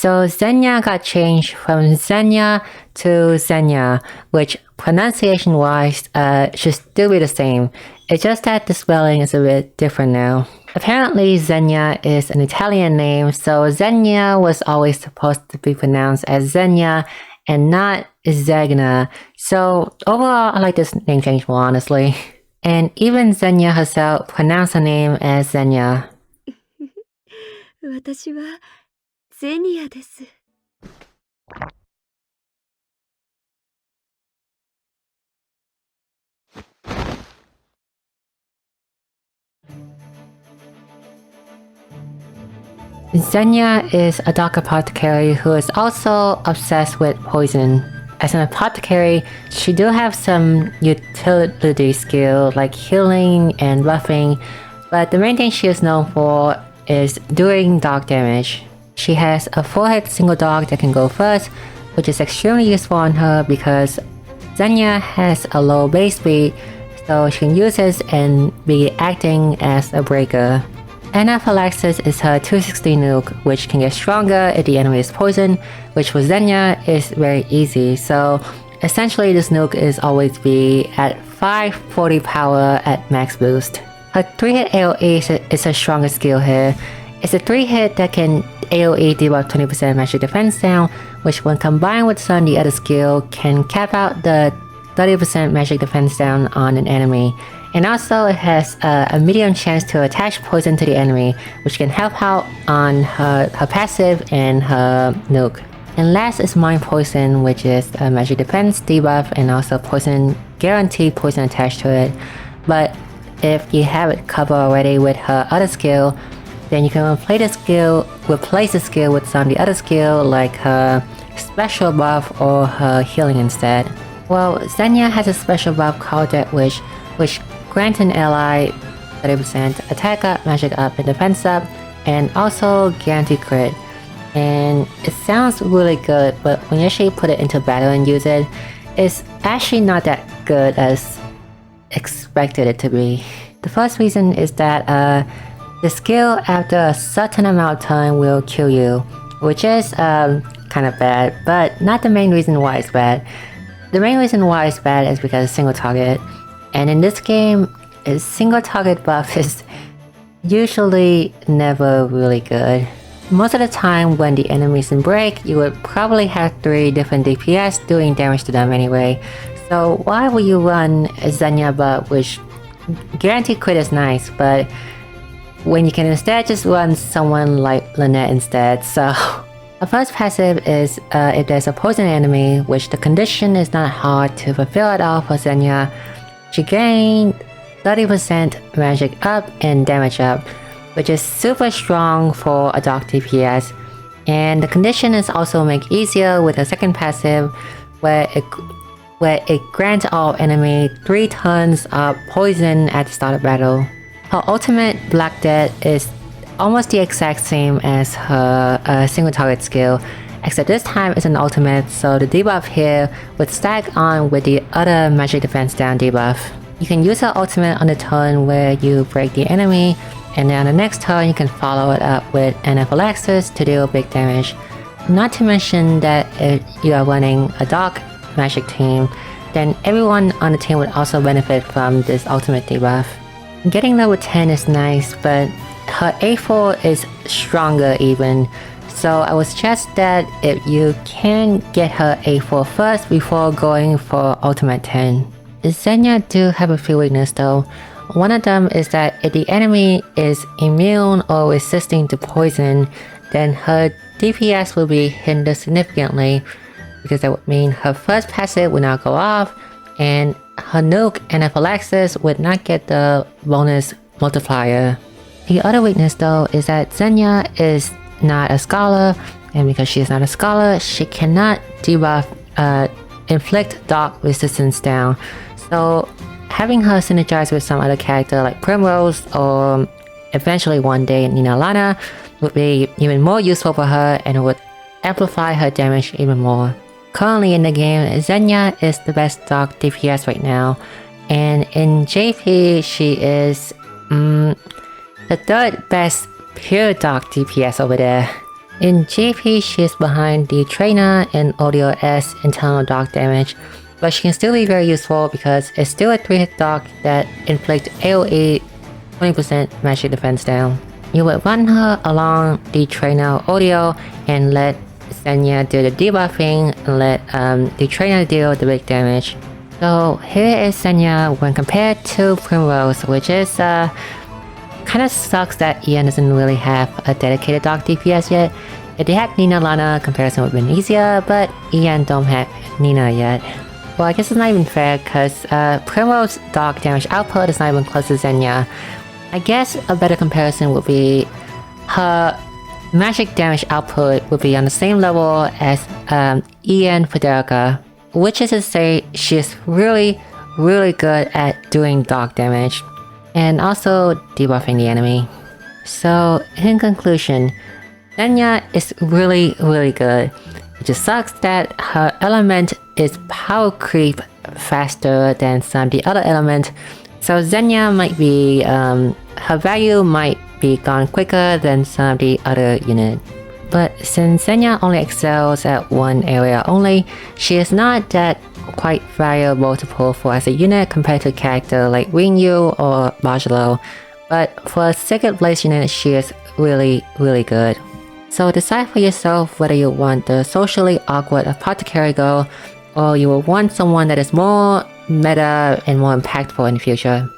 So Zenia got changed from Zenia to Zenia, which pronunciation-wise should still be the same. It's just that the spelling is a bit different now. Apparently Zenia is an Italian name, so Zenia was always supposed to be pronounced as Zenia and not Zegna. So overall, I like this name change more honestly. And even Zenia herself pronounced her name as Zenia. 私はゼニアです。 Zenia is a dark apothecary who is also obsessed with poison. As an apothecary, she do have some utility skill like healing and buffing, but the main thing she is known for is doing dark damage. She has a 4-hit single dog that can go first, which is extremely useful on her because Zenia has a low base speed, so she can use this and be acting as a breaker. Anaphylaxis is her 260 nuke, which can get stronger if the enemy is poisoned, which for Zenia is very easy, so essentially this nuke is always be at 540 power at max boost. Her 3-hit AoE is her strongest skill here. It's a 3-hit that can AoE debuff 20% magic defense down, which when combined with some of the other skill can cap out the 30% magic defense down on an enemy. And also it has a medium chance to attach poison to the enemy, which can help out on her passive and her nuke. And last is Mind Poison, which is a magic defense debuff and also poison, guaranteed poison attached to it. But if you have it covered already with her other skill, then you can replace the skill with some of the other skill like her special buff or her healing instead. Well, Zenia has a special buff called Death Wish, which grants an ally 30% attack up, magic up, and defense up, and also guaranteed crit. And it sounds really good, but when you actually put it into battle and use it, it's actually not that good as expected it to be. The first reason is that the skill after a certain amount of time will kill you, which is kind of bad, but not the main reason why it's bad. The main reason why it's bad is because it's single target, and in this game, a single target buff is usually never really good. Most of the time when the enemies in break, you would probably have 3 different DPS doing damage to them anyway. So why would you run a Zenia buff, which guaranteed crit is nice, but when you can instead just run someone like Lynette instead. So her first passive is if there's a poison enemy, which the condition is not hard to fulfill at all for Zenia, she gained 30% magic up and damage up, which is super strong for a dark DPS. And the condition is also made easier with a second passive where it grants all enemy 3 tons of poison at the start of battle. Her ultimate, Black Death, is almost the exact same as her single target skill, except this time it's an ultimate, so the debuff here would stack on with the other magic defense down debuff. You can use her ultimate on the turn where you break the enemy, and then on the next turn you can follow it up with Anaphylaxis to deal big damage. Not to mention that if you are running a dark magic team, then everyone on the team would also benefit from this ultimate debuff. Getting level 10 is nice, but her A4 is stronger even, so I would suggest that if you can get her A4 first before going for ultimate 10. Zenia do have a few weaknesses though. One of them is that if the enemy is immune or resisting to poison, then her DPS will be hindered significantly, because that would mean her first passive would not go off, and her nuke Anaphylaxis would not get the bonus multiplier. The other weakness though is that Zenia is not a scholar, and because she is not a scholar, she cannot debuff inflict dark resistance down. So having her synergize with some other character like Primrose or eventually one day Ninalana would be even more useful for her and would amplify her damage even more. Currently in the game, Zenia is the best dark DPS right now, and in JP she is the 3rd best pure dark DPS over there. In GP, she's behind the trainer and audio S internal dock damage, but she can still be very useful because it's still a 3-hit dock that inflicts AoE 20% magic defense down. You would run her along the trainer audio and let Zenia do the debuffing and let the trainer deal the big damage. So here is Zenia when compared to Primrose, which is kind of sucks that Ian doesn't really have a dedicated dock DPS yet. If they had Ninalana, comparison would have been easier, but Ian don't have Nina yet. Well, I guess it's not even fair because Primrose dock damage output is not even close to Zenia. I guess a better comparison would be her magic damage output would be on the same level as Ian Federica, which is to say she's really good at doing dock damage and also debuffing the enemy. So in conclusion, Zenia is really good. It just sucks that her element is power creep faster than some of the other elements. So Zenia might be, her value might be gone quicker than some of the other units. But since Zenia only excels at one area only, she is not that quite valuable to pull for as a unit compared to a character like Rinyu or Bajalo. But for a second place unit, she is really good. So decide for yourself whether you want the socially awkward Apothecary girl or you will want someone that is more meta and more impactful in the future.